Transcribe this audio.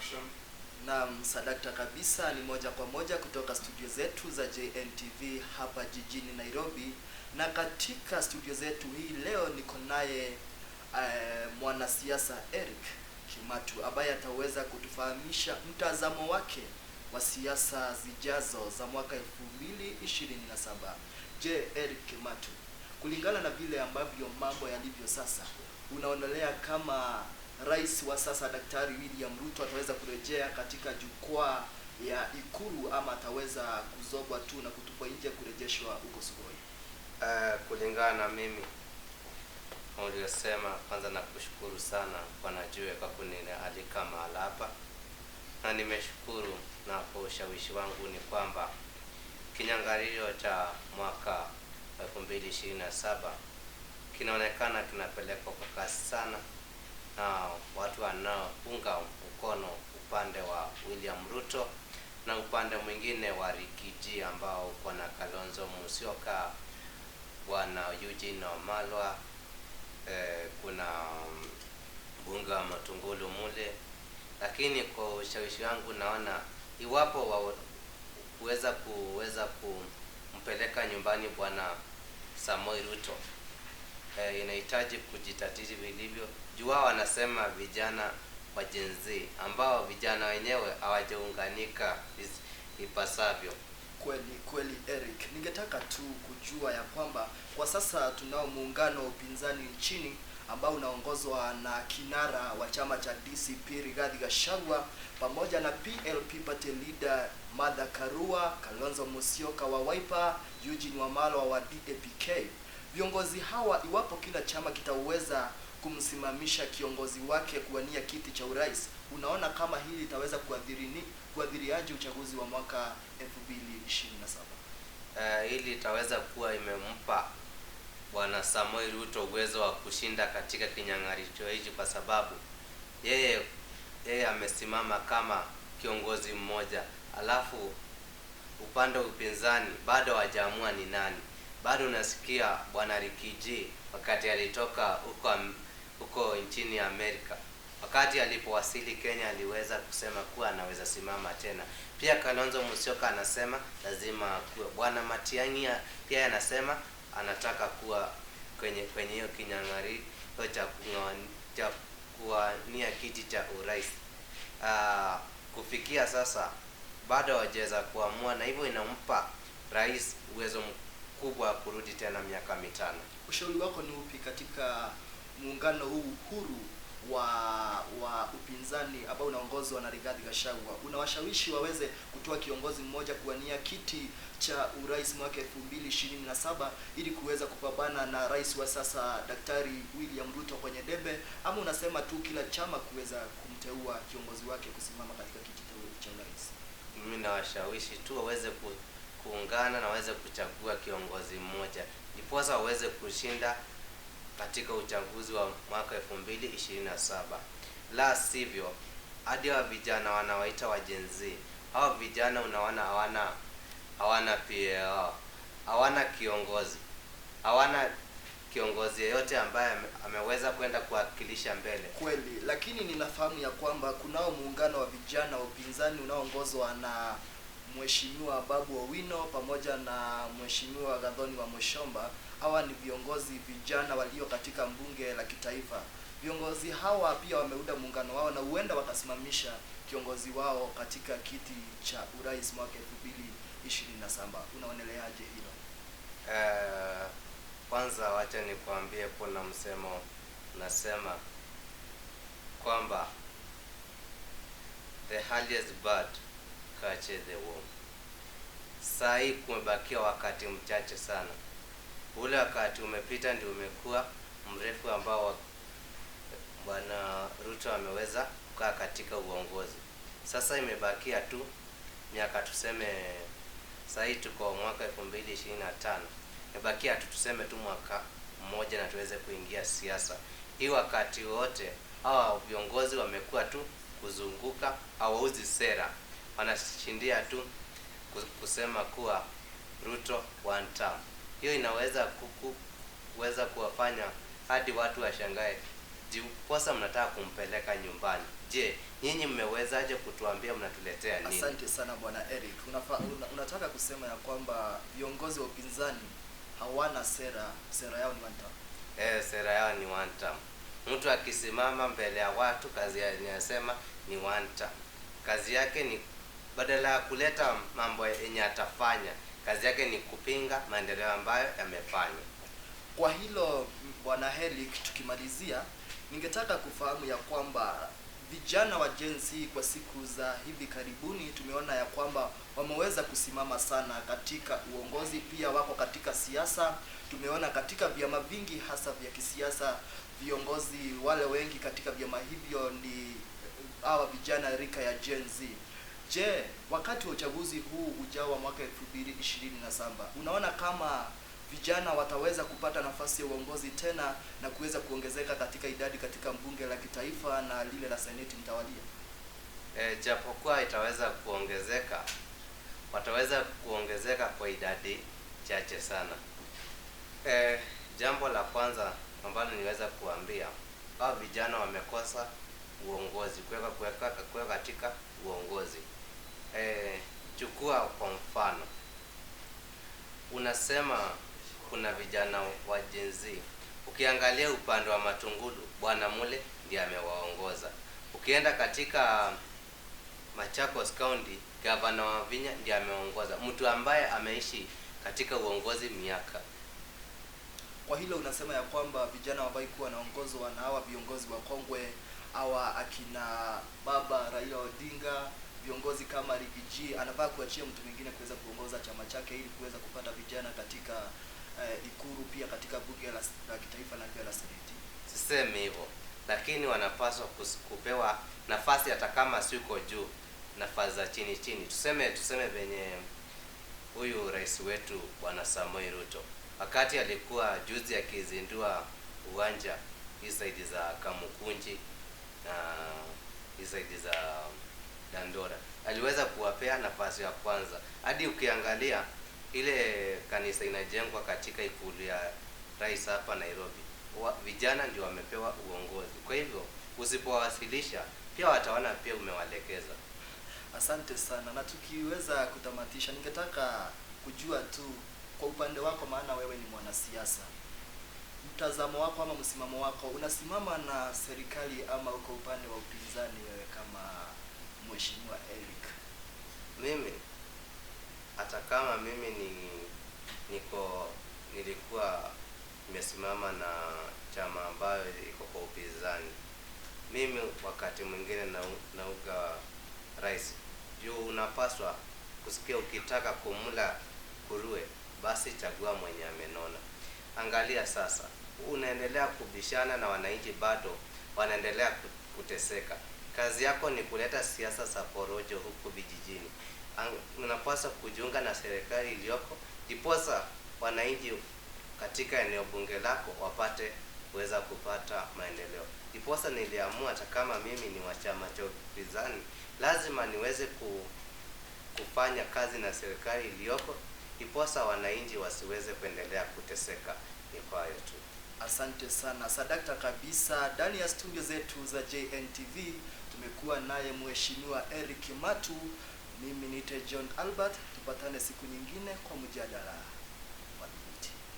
Action. Naam, sadakta kabisa, ni moja kwa moja kutoka studio zetu za JNTV hapa jijini Nairobi. Na katika studio zetu hii leo niko naye mwanasiasa Eric Kimatu ambaye ataweza kutufahamisha mtazamo wake wa siasa zijazo za mwaka 2027. Je, Eric Kimatu, kulingana na vile ambavyo mambo yalivyo sasa, unaonelea kama rais wa sasa Daktari William Ruto ataweza kurejea katika jukwaa ya Ikulu ama ataweza kuzobwa tu na kutupwa nje kurejeshwa huko Sugoi? Kulingana na mimi uliyosema, kwanza nakushukuru sana Bwana Jue kwa kunialika mahali hapa, na nimeshukuru, na kwa ushawishi wangu ni kwamba kinyangalio cha mwaka 2027 kinaonekana kinapelekwa kwa kasi sana, na watu wanaounga mkono upande wa William Ruto na upande mwingine wa Rikiji ambao uko na Kalonzo Musyoka, Bwana Eugene Wamalwa, kuna Bunga Matungulu mule. Lakini kwa ushawishi wangu naona iwapo kuweza kumpeleka nyumbani Bwana Samoei Ruto, inahitaji kujitatiri vilivyo. Jua wanasema vijana wa Gen Z ambao vijana wenyewe hawajaunganika ipasavyo. Kweli Eric, ningetaka tu kujua ya kwamba kwa sasa tunao muungano wa upinzani nchini ambao unaongozwa na kinara wa chama cha DCP Rigathi Gachagua pamoja na PLP party leader Martha Karua, Kalonzo Musyoka wa Wiper, Eugene Wamalwa wa DAP-K. Viongozi hawa, iwapo kila chama kitaweza kumsimamisha kiongozi wake kuwania kiti cha urais, unaona kama hili litaweza kuadhiriaje uchaguzi wa mwaka 2027? Hili itaweza kuwa imempa Bwana Samoei Ruto uwezo wa kushinda katika kinyang'anyiro hichi, kwa sababu yeye amesimama kama kiongozi mmoja, alafu upande wa upinzani bado hawajaamua ni nani. Bado unasikia Bwana Rikiji wakati alitoka huko nchini Amerika, wakati alipowasili Kenya aliweza kusema kuwa anaweza simama tena. Pia Kalonzo Musyoka anasema lazima kuwa. Bwana Matiang'i pia anasema anataka kuwa kwenye hiyo kinyang'anyiro cha kuwania kiti cha urais. Kufikia sasa bado hawajaweza kuamua, na hivyo inampa rais uwezo mkubwa wa kurudi tena miaka 5. Ushauri wako ni upi katika muungano huu huru wa upinzani ambao unaongozwa na Rigathi Gachagua? Unawashawishi waweze kutoa kiongozi mmoja kuwania kiti cha urais mwaka 2027 ili kuweza kupambana na rais wa sasa Daktari William Ruto kwenye debe, ama unasema tu kila chama kuweza kumteua kiongozi wake kusimama katika kiti cha urais? Mimi nawashawishi tu waweze kuungana na waweze kuchagua kiongozi mmoja ndiposa waweze kushinda katika uchaguzi wa mwaka 2027. La sivyo, hadi wa vijana wanawaita wa Gen Z, hao vijana unaona hawana PA, hawana kiongozi yeyote ambaye ameweza kwenda kuwakilisha mbele. Kweli, lakini ninafahamu ya kwamba kunao muungano wa vijana wa upinzani unaoongozwa na Mheshimiwa Babu Owino pamoja na Mheshimiwa Gathoni wa Mushomba. Hawa ni viongozi vijana walio katika bunge la kitaifa. Viongozi hawa pia wameunda muungano wao na huenda wakasimamisha kiongozi wao katika kiti cha urais mwaka 2027. Unaoneleaje hilo? Kwanza wacha nikwambie, kuna msemo unasema kwamba the earliest bird catches the worm. Saa hii kumebakia wakati mchache sana. Ule wakati umepita ndio umekuwa mrefu ambao Bwana Ruto ameweza kukaa katika uongozi. Sasa imebakia tu miaka, tuseme saa hii tuko mwaka 2025. Imebakia tu tuseme tu mwaka mmoja na tuweze kuingia siasa. Hii wakati wote hawa viongozi wamekuwa tu kuzunguka, hawauzi sera. Wanashindia tu kusema kuwa Ruto one term. Hiyo inaweza kuweza kuwafanya hadi watu washangae, jiposa mnataka kumpeleka nyumbani. Je, nyinyi mmewezaje kutuambia mnatuletea nini? Asante sana bwana Eric. Unataka kusema ya kwamba viongozi wa upinzani hawana sera yao ni one term? Sera yao ni one term. Mtu akisimama mbele ya watu, kazi yake anasema ni one term. Kazi yake ni badala ya kuleta mambo yenye atafanya, kazi yake ni kupinga maendeleo ambayo yamefanywa. Kwa hilo bwana Helik, tukimalizia, ningetaka kufahamu ya kwamba vijana wa Gen Z kwa siku za hivi karibuni tumeona ya kwamba wameweza kusimama sana katika uongozi, pia wako katika siasa. Tumeona katika vyama vingi hasa vya kisiasa, viongozi wale wengi katika vyama hivyo ni hawa vijana rika ya Gen Z. Je, wakati wa uchaguzi huu ujao wa mwaka 2027 unaona kama vijana wataweza kupata nafasi ya uongozi tena na kuweza kuongezeka katika idadi katika bunge la kitaifa na lile la seneti mtawalia? Japokuwa itaweza kuongezeka, wataweza kuongezeka kwa idadi chache sana. Jambo la kwanza ambalo niweza kuambia, hao vijana wamekosa uongozi, kuweka katika uongozi. Chukua kwa mfano, unasema kuna vijana wa Gen Z. Ukiangalia upande wa Matungulu, Bwana Mule ndiye amewaongoza. Ukienda katika Machakos County, Gavana wa Vinya ndiye ameongoza, mtu ambaye ameishi katika uongozi miaka. Kwa hilo unasema ya kwamba vijana ambao kuwa wanaongozwa na hawa viongozi wa kongwe, hawa akina baba Raila Odinga, viongozi kama Rigiji, anafaa kuachia mtu mwingine kuweza kuongoza chama chake ili kuweza kupata vijana katika Ikuru, pia katika bunge la kitaifa na pia la seneti? Sisemi hivyo, lakini wanapaswa kupewa nafasi hata kama siko juu, nafasi za chini. Tuseme venye huyu rais wetu Bwana Samoei Ruto, wakati alikuwa juzi akizindua uwanja hii side za Kamukunji na hii side za Dandora, aliweza kuwapea nafasi ya kwanza. Hadi ukiangalia ile kanisa inajengwa katika ikulu ya rais hapa Nairobi, vijana ndio wamepewa uongozi. Kwa hivyo usipowasilisha pia wataona pia umewalekeza. Asante sana, na tukiweza kutamatisha, ningetaka kujua tu kwa upande wako, maana wewe ni mwanasiasa, mtazamo wako ama msimamo wako, unasimama na serikali ama uko upande wa upinzani wewe kama Mheshimiwa Eric? Mimi hata kama mimi nilikuwa nimesimama na chama ambayo iko kwa upinzani, mimi wakati mwingine nauga rais. Unapaswa kusikia, ukitaka kumula kuruwe basi chagua mwenye amenona. Angalia sasa, unaendelea kubishana na wananchi, bado wanaendelea kuteseka. Kazi yako ni kuleta siasa za porojo huku vijijini. Unapaswa kujiunga na serikali iliyoko, ndiposa wananchi katika eneo bunge lako wapate kuweza kupata maendeleo. Ndiposa niliamua hata kama mimi ni wa chama cha upinzani, lazima niweze kufanya kazi na serikali iliyoko, ndiposa wananchi wasiweze kuendelea kuteseka. Ni kwa hayo tu. Asante sana, sadakta kabisa. Ndani ya studio zetu za JNTV tumekuwa naye Mheshimiwa Eric Matu. Mimi ni John Albert, tupatane siku nyingine kwa mjadala.